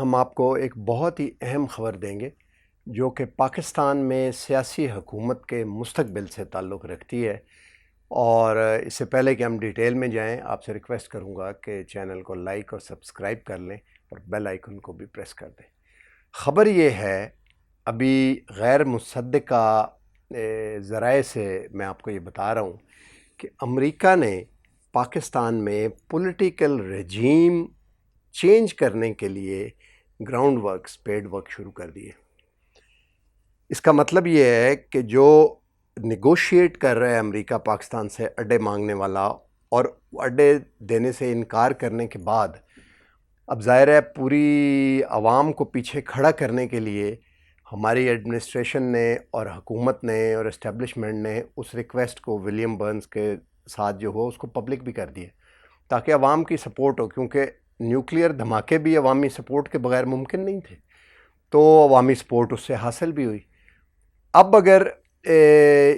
ہم آپ کو ایک بہت ہی اہم خبر دیں گے جو کہ پاکستان میں سیاسی حکومت کے مستقبل سے تعلق رکھتی ہے، اور اس سے پہلے کہ ہم ڈیٹیل میں جائیں آپ سے ریکویسٹ کروں گا کہ چینل کو لائک اور سبسکرائب کر لیں اور بیل آئیکن کو بھی پریس کر دیں۔ خبر یہ ہے، ابھی غیر مصدقہ ذرائع سے میں آپ کو یہ بتا رہا ہوں کہ امریکہ نے پاکستان میں پولیٹیکل رجیم چینج کرنے کے لیے گراؤنڈ ورکس، پیڈ ورک شروع کر دیے۔ اس کا مطلب یہ ہے کہ جو نیگوشیٹ کر رہا ہے امریکہ پاکستان سے اڈے مانگنے والا، اور اڈے دینے سے انکار کرنے کے بعد اب ظاہر ہے پوری عوام کو پیچھے کھڑا کرنے کے لیے ہماری ایڈمنسٹریشن نے اور حکومت نے اور اسٹیبلشمنٹ نے اس ریکویسٹ کو ولیم برنز کے ساتھ جو ہو اس کو پبلک بھی کر دیا تاکہ عوام کی سپورٹ ہو، کیونکہ نیوکلیئر دھماکے بھی عوامی سپورٹ کے بغیر ممکن نہیں تھے، تو عوامی سپورٹ اس سے حاصل بھی ہوئی۔ اب اگر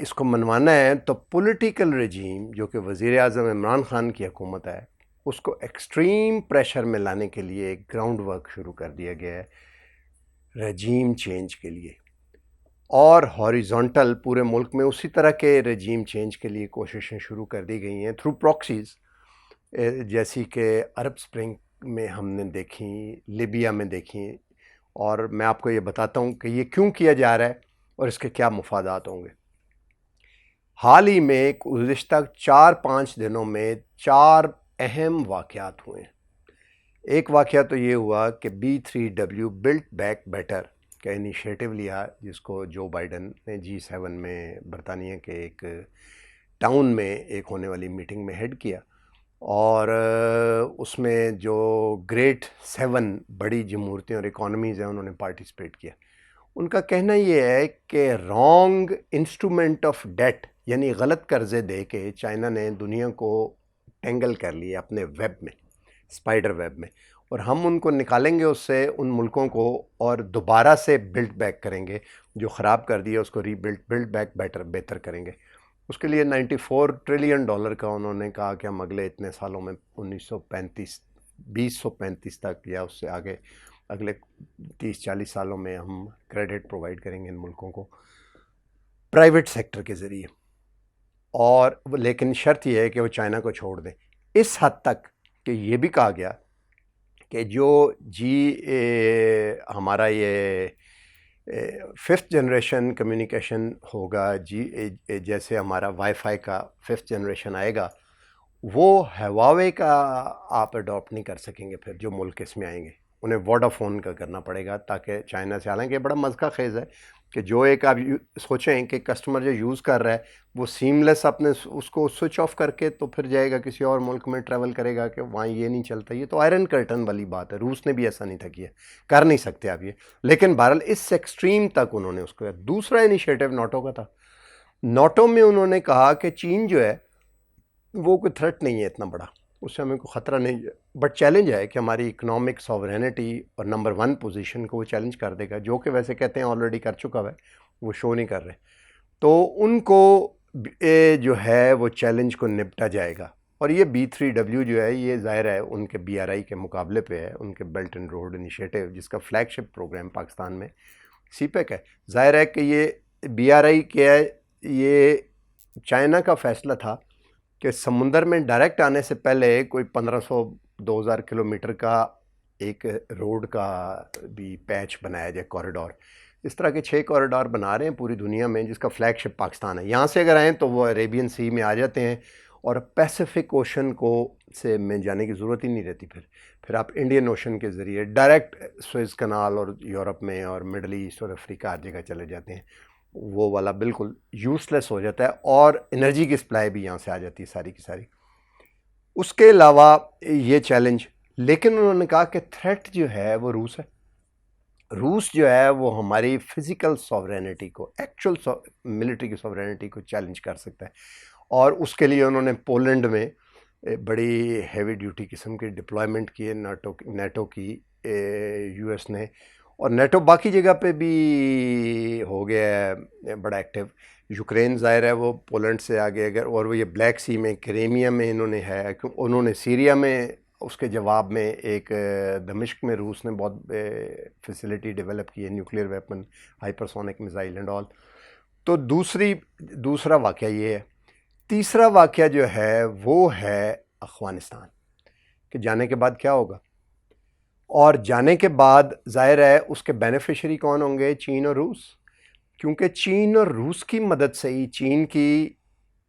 اس کو منوانا ہے تو پولیٹیکل رجیم جو کہ وزیر اعظم عمران خان کی حکومت ہے اس کو ایکسٹریم پریشر میں لانے کے لیے ایک گراؤنڈ ورک شروع کر دیا گیا ہے رجیم چینج کے لیے، اور ہاریزونٹل پورے ملک میں اسی طرح کے رجیم چینج کے لیے کوششیں شروع کر دی گئی ہیں تھرو پراکسیز، جیسی کہ عرب سپرنگ میں ہم نے دیکھی، لیبیا میں دیکھی، اور میں آپ کو یہ بتاتا ہوں کہ یہ کیوں کیا جا رہا ہے اور اس کے کیا مفادات ہوں گے۔ حال ہی میں گزشتہ 4-5 دنوں میں 4 اہم واقعات ہوئے ہیں۔ ایک واقعہ تو یہ ہوا کہ B3W بلٹ بیک بیٹر کا انیشیٹو لیا، جس کو جو بائیڈن نے G7 میں برطانیہ کے ایک ٹاؤن میں ایک ہونے والی میٹنگ میں ہیڈ کیا، اور اس میں جو گریٹ 7 بڑی جمہوریتیں اور اکانومیز ہیں انہوں نے پارٹیسپیٹ کیا۔ ان کا کہنا یہ ہے کہ رانگ انسٹرومنٹ آف ڈیٹ، یعنی غلط قرضے دے کے چائنا نے دنیا کو ٹینگل کر لیا اپنے ویب میں، اسپائڈر ویب میں، اور ہم ان کو نکالیں گے اس سے، ان ملکوں کو، اور دوبارہ سے بلڈ بیک کریں گے، جو خراب کر دیا اس کو بلڈ بیک بہتر کریں گے۔ اس کے لیے $94 ٹریلین کا انہوں نے کہا کہ ہم اگلے اتنے سالوں میں 2035 تک یا اس سے آگے اگلے 30-40 سالوں میں ہم کریڈٹ پرووائڈ کریں گے ان ملکوں کو پرائیویٹ سیکٹر کے ذریعے، اور لیکن شرط یہ ہے کہ وہ چائنا کو چھوڑ دیں۔ اس حد تک کہ یہ بھی کہا گیا کہ جو ہمارا یہ 5th جنریشن کمیونیکیشن ہوگا، جیسے ہمارا وائی فائی کا 5th جنریشن آئے گا، وہ ہواوے کا آپ اڈاپٹ نہیں کر سکیں گے پھر جو ملک اس میں آئیں گے، انہیں ووڈا فون کا کرنا پڑے گا تاکہ چائنا سے، حالانکہ بڑا مذاق خیز ہے کہ جو ایک آپ سوچیں کہ کسٹمر جو یوز کر رہا ہے وہ سیملیس اپنے اس کو سوئچ آف کر کے تو پھر جائے گا کسی اور ملک میں ٹریول کرے گا کہ وہاں یہ نہیں چلتا، یہ تو آئرن کرٹن والی بات ہے۔ روس نے بھی ایسا نہیں تھا کیا، کر نہیں سکتے آپ یہ، لیکن بہرحال اس ایکسٹریم تک انہوں نے اس کو۔ دوسرا انیشیٹو ناٹو کا تھا، ناٹو میں انہوں نے کہا کہ چین جو ہے وہ کوئی تھریٹ نہیں ہے اتنا بڑا، اس سے ہمیں کوئی خطرہ نہیں، بٹ چیلنج ہے کہ ہماری اکنامک ساورینٹی اور نمبر 1 پوزیشن کو وہ چیلنج کر دے گا، جو کہ ویسے کہتے ہیں آلریڈی کر چکا ہے، وہ شو نہیں کر رہے، تو ان کو جو ہے وہ چیلنج کو نپٹا جائے گا۔ اور یہ B3W جو ہے یہ ظاہر ہے ان کے BRI کے مقابلے پہ ہے، ان کے بیلٹ اینڈ روڈ انیشیٹو جس کا فلیگ شپ پروگرام پاکستان میں CPEC ہے۔ ظاہر ہے کہ یہ BRI کیا ہے، یہ چائنا کا فیصلہ تھا کہ سمندر میں ڈائریکٹ آنے سے پہلے کوئی 1500-2000 کلومیٹر کا ایک روڈ کا بھی پیچ بنایا جائے، کوریڈور۔ اس طرح کے 6 کوریڈور بنا رہے ہیں پوری دنیا میں، جس کا فلیگ شپ پاکستان ہے۔ یہاں سے اگر آئیں تو وہ عربین سی میں آ جاتے ہیں اور پیسیفک اوشن کو سے میں جانے کی ضرورت ہی نہیں رہتی، پھر آپ انڈین اوشن کے ذریعے ڈائریکٹ سوئز کنال اور یورپ میں اور مڈل ایسٹ اور افریقہ ہر جگہ چلے جاتے ہیں۔ وہ والا بالکل یوز لیس ہو جاتا ہے، اور انرجی کی سپلائی بھی یہاں سے آ جاتی ہے ساری کی ساری۔ اس کے علاوہ یہ چیلنج، لیکن انہوں نے کہا کہ تھریٹ جو ہے وہ روس ہے۔ روس جو ہے وہ ہماری فزیکل ساورینٹی کو، ایکچول ملٹری کی ساورینٹی کو چیلنج کر سکتا ہے، اور اس کے لیے انہوں نے پولینڈ میں بڑی ہیوی ڈیوٹی قسم کی ڈپلائمنٹ کی ہے، نیٹو کی US نے، اور نیٹو باقی جگہ پہ بھی ہو گیا ہے بڑا ایکٹیو. یوکرین ظاہر ہے وہ پولینڈ سے آگے اگر، اور وہ یہ بلیک سی میں کریمیا میں انہوں نے ہے، انہوں نے سیریا میں اس کے جواب میں ایک دمشق میں روس نے بہت فیسلٹی ڈیولپ کی ہے، nuclear weapon, hypersonic missile and all. تو دوسرا واقعہ یہ ہے. تیسرا واقعہ جو ہے وہ ہے افغانستان کہ جانے کے بعد کیا ہوگا. اور جانے کے بعد ظاہر ہے اس کے بینیفیشری کون ہوں گے؟ چین اور روس. کیونکہ چین اور روس کی مدد سے ہی، چین کی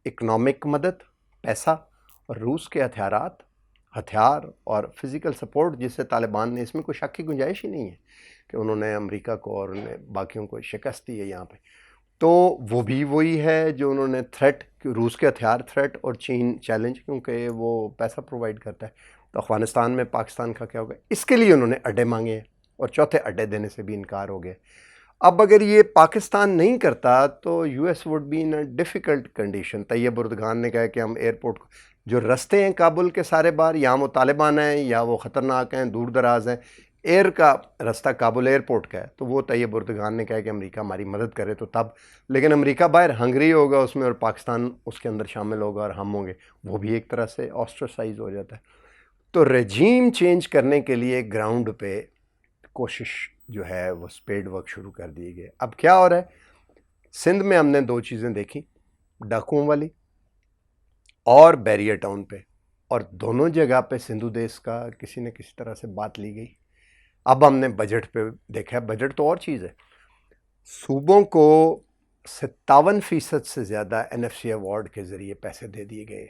اکنامک مدد، پیسہ، اور روس کے ہتھیار اور فزیکل سپورٹ جس سے طالبان نے، اس میں کوئی شک کی گنجائش ہی نہیں ہے کہ انہوں نے امریکہ کو اور باقیوں کو شکست دی ہے یہاں پہ. تو وہ بھی وہی ہے جو انہوں نے تھریٹ، روس کے ہتھیار تھریٹ اور چین چیلنج، کیونکہ وہ پیسہ پرووائڈ کرتا ہے. تو افغانستان میں پاکستان کا کیا ہوگا؟ اس کے لیے انہوں نے اڈے مانگے ہیں اور چوتھے اڈے دینے سے بھی انکار ہو گیا. اب اگر یہ پاکستان نہیں کرتا تو U S would be in a difficult condition. Tayyip Erdogan نے کہا کہ ہم ایئرپورٹ کو، جو رستے ہیں کابل کے سارے باہر، یا وہ طالبان ہیں یا وہ خطرناک ہیں، دور دراز ہیں، ایئر کا رستہ کابل ایئرپورٹ کا ہے، تو وہ طیب اردگان نے کہا کہ امریکہ ہماری مدد کرے تو تب. لیکن امریکہ باہر، ہنگری ہوگا اس میں اور پاکستان اس کے اندر شامل ہوگا اور ہم ہوں گے، وہ بھی ایک طرح سے آسٹرسائز ہو جاتا ہے. تو رجیم چینج کرنے کے لیے گراؤنڈ پہ کوشش جو ہے وہ سپیڈ ورک شروع کر دی گئی. اب کیا ہو رہا ہے؟ سندھ میں ہم نے دو چیزیں دیکھی، ڈاکوؤں والی اور بیریئر ٹاؤن پہ، اور دونوں جگہ پہ سندھو دیس کا کسی نہ کسی طرح سے بات لی گئی. اب ہم نے بجٹ پہ دیکھا ہے، بجٹ تو اور چیز ہے. صوبوں کو 57% سے زیادہ NFC ایوارڈ کے ذریعے پیسے دے دیے گئے.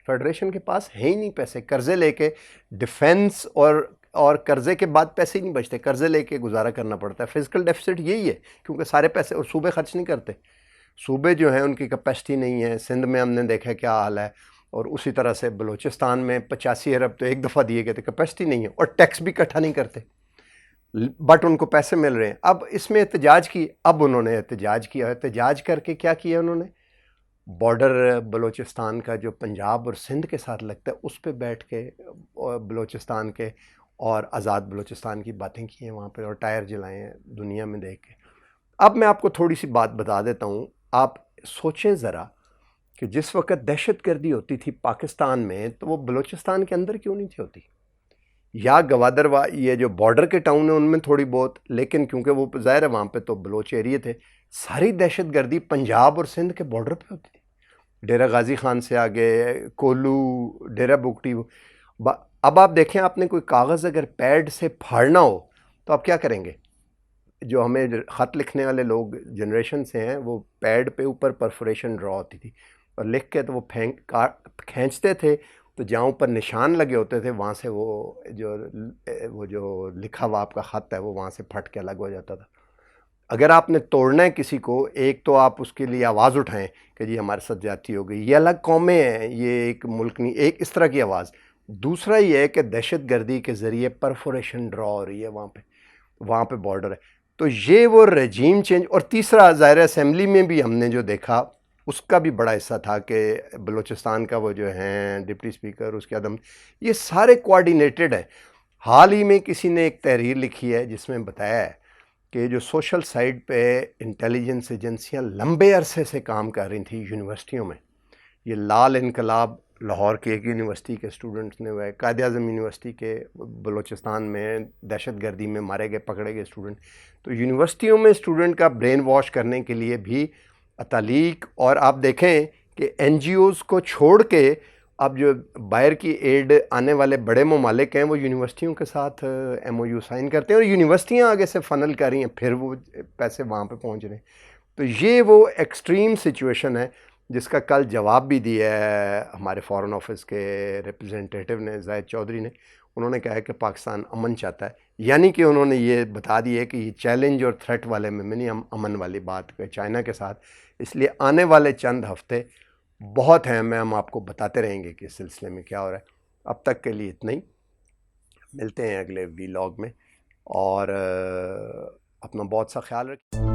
فیڈریشن کے پاس ہے ہی نہیں پیسے، قرضے لے کے ڈیفنس اور قرضے کے بعد پیسے ہی نہیں بچتے، قرضے لے کے گزارا کرنا پڑتا ہے. فزیکل ڈیفیسٹ یہی ہے، کیونکہ سارے پیسے اور صوبے خرچ نہیں کرتے. صوبے جو ہیں ان کی کیپیسٹی نہیں ہے. سندھ میں ہم نے دیکھا کیا حال ہے، اور اسی طرح سے بلوچستان میں 85 ارب تو ایک دفعہ دیے گئے تھے، کیپیسٹی نہیں ہے، اور ٹیکس بھی اکٹھا نہیں کرتے، بٹ ان کو پیسے مل رہے ہیں. اب اس میں احتجاج کی، اب انہوں نے احتجاج کیا، احتجاج کر کے کیا کیا انہوں نے؟ بارڈر بلوچستان کا جو پنجاب اور سندھ کے ساتھ لگتا ہے اس پہ بیٹھ کے بلوچستان کے اور آزاد بلوچستان کی باتیں کی ہیں وہاں پہ، اور ٹائر جلائے ہیں دنیا میں دیکھ کے. اب میں آپ کو تھوڑی سی بات بتا دیتا ہوں. آپ سوچیں ذرا کہ جس وقت دہشت گردی ہوتی تھی پاکستان میں تو وہ بلوچستان کے اندر کیوں نہیں تھی ہوتی؟ یا گوادر یہ جو بارڈر کے ٹاؤن ہیں ان میں تھوڑی بہت، لیکن کیونکہ وہ ظاہر ہے وہاں پہ تو بلوچ ایریے تھے. ساری دہشت گردی پنجاب اور سندھ کے بارڈر پہ ہوتی تھی، ڈیرہ غازی خان سے آگے، کولو، ڈیرہ بگٹی. اب آپ دیکھیں، آپ نے کوئی کاغذ اگر پیڈ سے پھاڑنا ہو تو آپ کیا کریں گے؟ جو ہمیں خط لکھنے والے لوگ جنریشن سے ہیں، وہ پیڈ پہ اوپر پرفوریشن ڈرا ہوتی تھی اور لکھ کے تو وہ کھینچتے تھے، تو جہاں اوپر نشان لگے ہوتے تھے وہاں سے وہ جو لکھا ہوا آپ کا خط ہے وہ وہاں سے پھٹ کے الگ ہو جاتا تھا. اگر آپ نے توڑنا ہے کسی کو، ایک تو آپ اس کے لیے آواز اٹھائیں کہ جی ہمارے ساتھ زیادتی ہو گئی، یہ الگ قومیں ہیں، یہ ایک ملک نہیں، ایک اس طرح کی آواز. دوسرا یہ ہے کہ دہشت گردی کے ذریعے پرفوریشن ڈرا ہو رہی ہے وہاں پہ بارڈر ہے. تو یہ وہ رجیم چینج. اور تیسرا ظاہر اسمبلی میں بھی ہم نے جو دیکھا اس کا بھی بڑا حصہ تھا کہ بلوچستان کا وہ جو ہیں ڈپٹی اسپیکر، اس کے عدم، یہ سارے کوارڈینیٹڈ ہیں. حال ہی میں کسی نے ایک تحریر لکھی ہے جس میں بتایا ہے کہ جو سوشل سائڈ پہ انٹیلیجنس ایجنسیاں لمبے عرصے سے کام کر رہی تھیں یونیورسٹیوں میں، یہ لال انقلاب لاہور کی ایک یونیورسٹی کے اسٹوڈنٹس نے ہوئے، قائد اعظم یونیورسٹی کے بلوچستان میں دہشت گردی میں مارے گئے، پکڑے گئے اسٹوڈنٹ. تو یونیورسٹیوں میں اسٹوڈنٹ کا برین واش کرنے کے لیے بھی اتالیق، اور آپ دیکھیں کہ این جی اوز کو چھوڑ کے اب جو باہر کی ایڈ آنے والے بڑے ممالک ہیں وہ یونیورسٹیوں کے ساتھ ایم او یو سائن کرتے ہیں، اور یونیورسٹیاں آگے سے فنل کر رہی ہیں، پھر وہ پیسے وہاں پہ پہنچ رہے ہیں. تو یہ وہ ایکسٹریم سچویشن ہے جس کا کل جواب بھی دیا ہے ہمارے فارن آفس کے ریپرزنٹیٹیو نے، زاہد چودھری نے. انہوں نے کہا ہے کہ پاکستان امن چاہتا ہے، یعنی کہ انہوں نے یہ بتا دیا ہے کہ یہ چیلنج اور تھریٹ والے میں نہیں، ہم امن والی بات کہ چائنا کے ساتھ. اس لیے آنے والے چند ہفتے بہت ہیں، ہم آپ کو بتاتے رہیں گے کہ اس سلسلے میں کیا ہو رہا ہے. اب تک کے لیے اتنا ہی، ملتے ہیں اگلے وی لاگ میں، اور اپنا بہت سا خیال رکھیں.